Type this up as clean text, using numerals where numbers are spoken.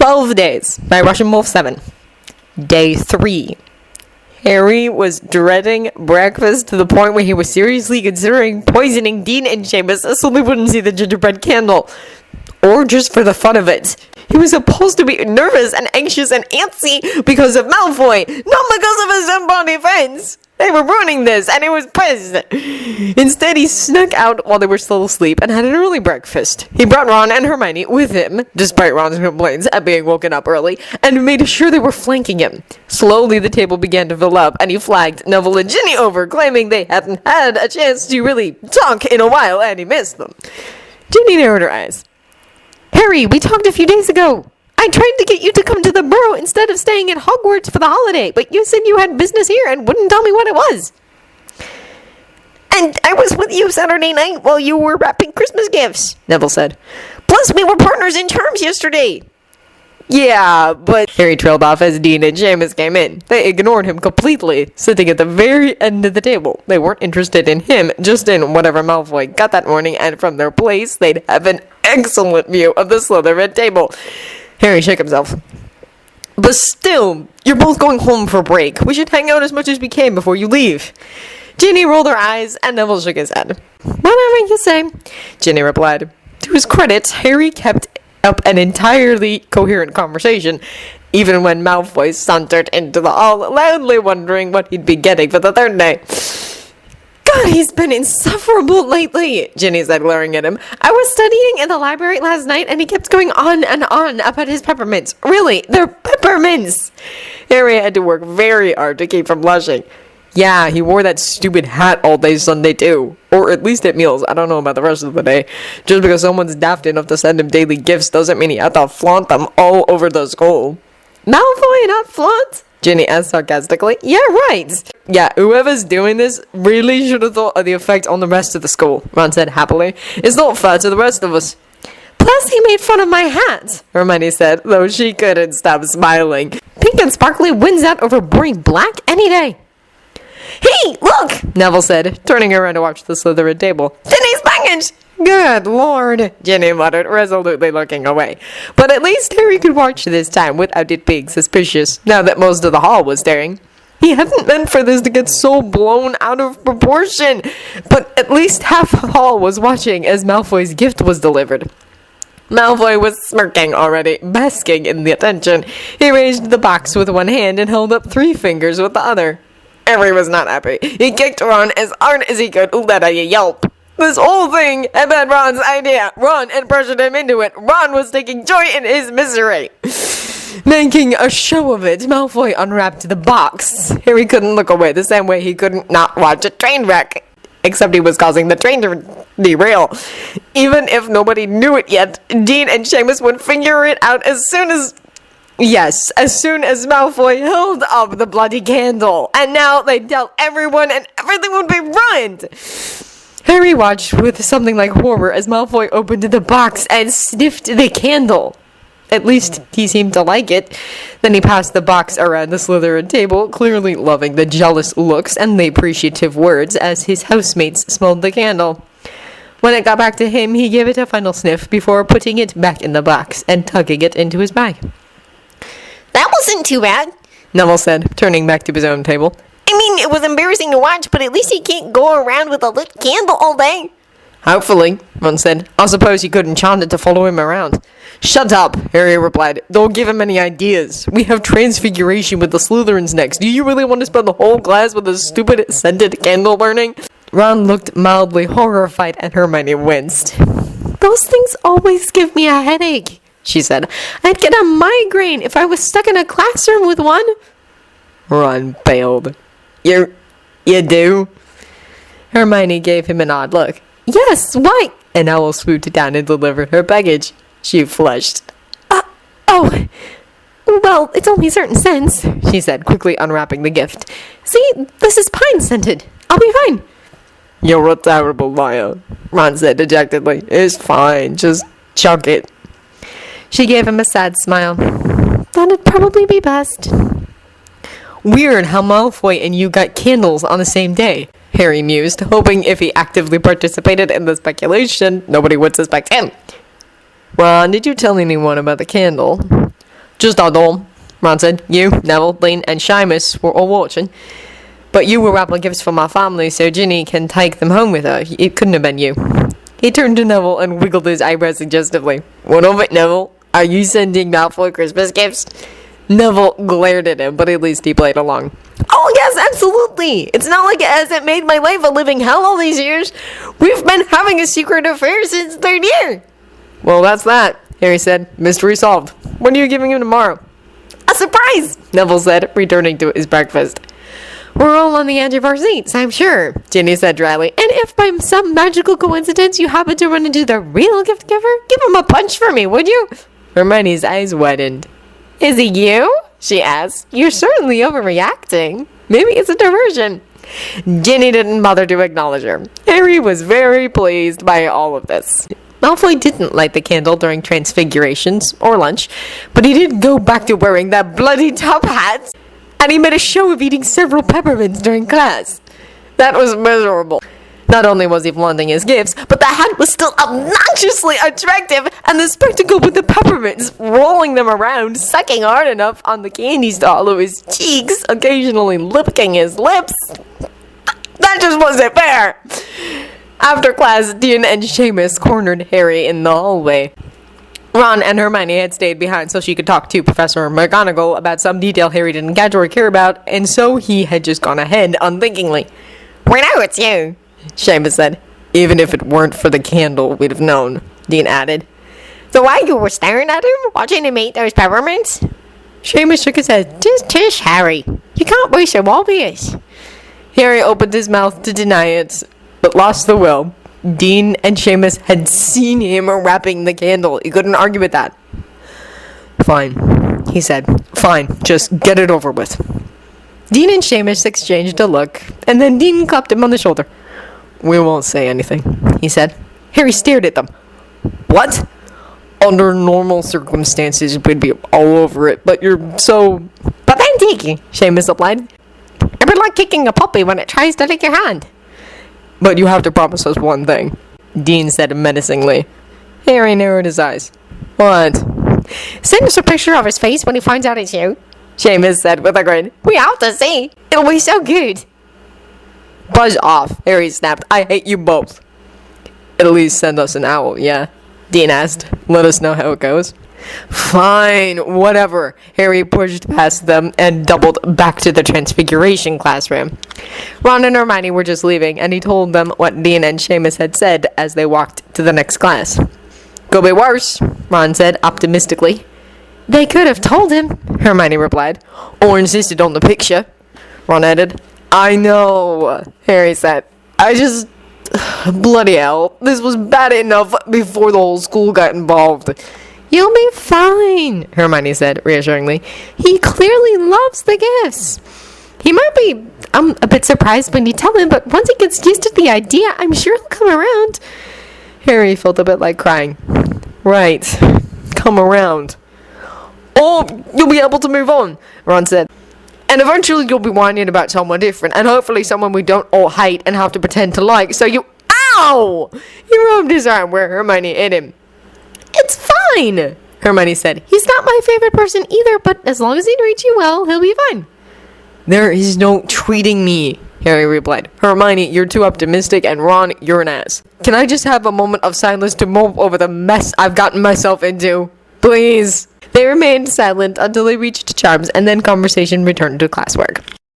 12 Days by Russian Wolf 7. Day 3. Harry was dreading breakfast to the point where he was seriously considering poisoning Dean and Seamus so they wouldn't see the gingerbread candle. Or just for the fun of it. He was supposed to be nervous and anxious and antsy because of Malfoy, not because of his unbody friends. They were ruining this, and he was pissed. Instead, he snuck out while they were still asleep and had an early breakfast. He brought Ron and Hermione with him, despite Ron's complaints at being woken up early, and made sure they were flanking him. Slowly, the table began to fill up, and he flagged Neville and Ginny over, claiming they hadn't had a chance to really talk in a while, and he missed them. Ginny narrowed her eyes. Harry, we talked a few days ago. I tried to get you to come to the Burrow instead of staying at Hogwarts for the holiday, but you said you had business here and wouldn't tell me what it was. And I was with you Saturday night while you were wrapping Christmas gifts, Neville said. Plus, we were partners in terms yesterday. Yeah, but Harry trailed off as Dean and Seamus came in. They ignored him completely, sitting at the very end of the table. They weren't interested in him, just in whatever Malfoy got that morning, and from their place, they'd have an excellent view of the Slytherin table. Harry shook himself. But still, you're both going home for break. We should hang out as much as we can before you leave. Ginny rolled her eyes, and Neville shook his head. Whatever you say, Ginny replied. To his credit, Harry kept up an entirely coherent conversation, even when Malfoy sauntered into the hall, loudly wondering what he'd be getting for the third day. God, he's been insufferable lately, Ginny said, glaring at him. I was studying in the library last night, and he kept going on and on about his peppermints. Really, they're peppermints! Harry had to work very hard to keep from blushing. Yeah, he wore that stupid hat all day Sunday, too. Or at least at meals. I don't know about the rest of the day. Just because someone's daft enough to send him daily gifts doesn't mean he had to flaunt them all over the school. Malfoy not flaunt? Ginny asked sarcastically. Yeah, right. Yeah, whoever's doing this really should have thought of the effect on the rest of the school, Ron said happily. It's not fair to the rest of us. Plus, he made fun of my hat, Hermione said, though she couldn't stop smiling. Pink and sparkly wins out over boring black any day. Hey, look, Neville said, turning around to watch the Slytherin table. Ginny's package! Good lord, Ginny muttered, resolutely looking away. But at least Harry could watch this time without it being suspicious, now that most of the hall was staring. He hadn't meant for this to get so blown out of proportion, but at least half the hall was watching as Malfoy's gift was delivered. Malfoy was smirking already, basking in the attention. He raised the box with one hand and held up 3 fingers with the other. Harry was not happy. He kicked Ron as hard as he could, let out a yelp. This whole thing had been Ron's idea. Ron had pressured him into it. Ron was taking joy in his misery. Making a show of it, Malfoy unwrapped the box. Harry couldn't look away the same way he couldn't not watch a train wreck. Except he was causing the train to derail. Even if nobody knew it yet, Dean and Seamus would figure it out as soon as Malfoy held up the bloody candle. And now they'd tell everyone and everything would be ruined. Harry watched with something like horror as Malfoy opened the box and sniffed the candle. At least he seemed to like it. Then he passed the box around the Slytherin table, clearly loving the jealous looks and the appreciative words as his housemates smelled the candle. When it got back to him, he gave it a final sniff before putting it back in the box and tucking it into his bag. That wasn't too bad, Neville said, turning back to his own table. I mean, it was embarrassing to watch, but at least he can't go around with a lit candle all day. Hopefully, Ron said. I suppose he could enchant it to follow him around. Shut up, Harry replied. Don't give him any ideas. We have Transfiguration with the Slytherins next. Do you really want to spend the whole class with a stupid scented candle burning? Ron looked mildly horrified and Hermione winced. Those things always give me a headache, she said. I'd get a migraine if I was stuck in a classroom with one. Ron paled. You do? Hermione gave him an odd look. Yes, why? An owl swooped down and delivered her package. She flushed. Oh, well, it's only certain scents, she said, quickly unwrapping the gift. See, this is pine-scented. I'll be fine. You're a terrible liar, Ron said dejectedly. It's fine, just chuck it. She gave him a sad smile. That'd probably be best. Weird how Malfoy and you got candles on the same day, Harry mused, hoping if he actively participated in the speculation, nobody would suspect him. Ron, did you tell anyone about the candle? Just our dorm, Ron said. You, Neville, Dean, and Seamus were all watching. But you were wrapping gifts for my family so Ginny can take them home with her. It couldn't have been you. He turned to Neville and wiggled his eyebrows suggestively. What of it, Neville? Are you sending Malfoy Christmas gifts? Neville glared at him, but at least he played along. Oh, yes, absolutely. It's not like it hasn't made my life a living hell all these years. We've been having a secret affair since third year. Well, that's that, Harry said. Mystery solved. When are you giving him tomorrow? A surprise, Neville said, returning to his breakfast. We're all on the edge of our seats, I'm sure, Ginny said dryly. And if by some magical coincidence you happen to run into the real gift giver, give him a punch for me, would you? Hermione's eyes widened. Is it you? She asked. You're certainly overreacting. Maybe it's a diversion. Ginny didn't bother to acknowledge her. Harry was very pleased by all of this. Malfoy didn't light the candle during transfigurations or lunch, but he did go back to wearing that bloody top hat, and he made a show of eating several peppermints during class. That was miserable. Not only was he flaunting his gifts, but the hat was still obnoxiously attractive, and the spectacle with the peppermints rolling them around, sucking hard enough on the candies to hollow his cheeks, occasionally licking his lips. That just wasn't fair! After class, Dean and Seamus cornered Harry in the hallway. Ron and Hermione had stayed behind so she could talk to Professor McGonagall about some detail Harry didn't catch or care about, and so he had just gone ahead unthinkingly. We know it's you, Seamus said. Even if it weren't for the candle, we'd have known, Dean added. The way you were staring at him, watching him eat those peppermints? Seamus shook his head. Just tish, Harry. You can't be so obvious. Harry opened his mouth to deny it, but lost the will. Dean and Seamus had seen him wrapping the candle. He couldn't argue with that. Fine, he said. Fine, just get it over with. Dean and Seamus exchanged a look, and then Dean clapped him on the shoulder. We won't say anything, he said. Harry stared at them. What? Under normal circumstances, we'd be all over it, but you're so pathetic, Seamus replied. It'd be like kicking a puppy when it tries to lick your hand. But you have to promise us one thing, Dean said menacingly. Harry narrowed his eyes. What? Send us a picture of his face when he finds out it's you, Seamus said with a grin. We have to see. It'll be so good. Buzz off, Harry snapped. I hate you both. At least send us an owl, yeah? Dean asked. Let us know how it goes. Fine, whatever. Harry pushed past them and doubled back to the Transfiguration classroom. Ron and Hermione were just leaving, and he told them what Dean and Seamus had said as they walked to the next class. Could be worse, Ron said optimistically. They could have told him, Hermione replied. Or insisted on the picture, Ron added. I know, Harry said. Bloody hell, this was bad enough before the whole school got involved. You'll be fine, Hermione said reassuringly. He clearly loves the gifts. He might be a bit surprised when you tell him, but once he gets used to the idea, I'm sure he'll come around. Harry felt a bit like crying. Right, come around. Or you'll be able to move on, Ron said. And eventually you'll be whining about someone different, and hopefully someone we don't all hate and have to pretend to like, so you... Ow! He rubbed his arm where Hermione hit him. It's fine, Hermione said. He's not my favorite person either, but as long as he treats you well, he'll be fine. There is no treating me, Harry replied. Hermione, you're too optimistic, and Ron, you're an ass. Can I just have a moment of silence to mope over the mess I've gotten myself into? Please. They remained silent until they reached Charms, and then conversation returned to classwork.